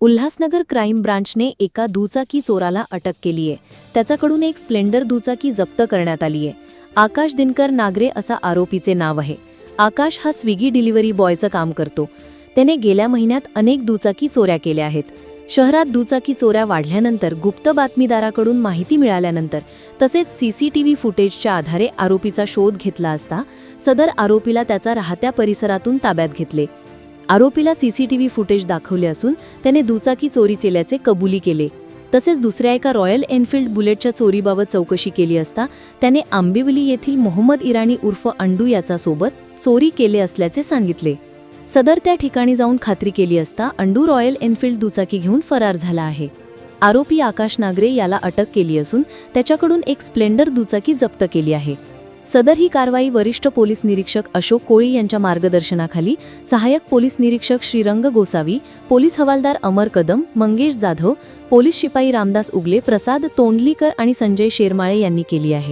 Ulhasnagar crime ब्रांचने एका दुचाकी चोराला अटक केली आहे. त्याच्याकडून एक स्प्लेंडर दुचाकी जप्त करण्यात आली आहे. आकाश दिनकर नागरे असा आरोपीचे नाव आहे. आकाश हा स्विगी डिलिव्हरी बॉयचं काम करतो. त्याने गेल्या महिन्यात अनेक दुचाकी चोऱ्या केल्या आहेत. शहरात दुचाकी चोऱ्या वाढल्यानंतर गुप्त बातमीदाराकडून माहिती मिळाल्यानंतर तसेच सीसीटीव्ही फुटेजच्या आधारे आरोपीचा शोध घेतला असता सदर आरोपीला त्याचा राहत्या परिसरातून ताब्यात घेतले. आरोपीला सीसीटीव्ही फुटेज दाखवले असून त्याने दुचाकी चोरी केल्याचे कबुली केले. तसेच दुसऱ्या एका रॉयल एनफील्ड बुलेटच्या चोरीबाबत चौकशी केली असता त्याने आंबिवली येथील मोहम्मद इराणी उर्फ अंडू याचा सोबत चोरी केले असल्याचे सांगितले. सदर त्या ठिकाणी जाऊन खात्री केली असता अंडू रॉयल एनफील्ड दुचाकी घेऊन फरार झाला आहे. आरोपी आकाश नागरे याला अटक केली असून त्याच्याकडून एक स्प्लेंडर दुचाकी जप्त केली आहे. सदर ही कारवाई वरिष्ठ पोलीस निरीक्षक अशोक कोळी यांच्या मार्गदर्शनाखाली सहाय्यक पोलीस निरीक्षक श्रीरंग गोसावी, पोलीस हवालदार अमर कदम, मंगेश जाधव, पोलीस शिपाई रामदास उगले, प्रसाद तोंडलीकर आणि संजय शेरमाळे यांनी केली आहे.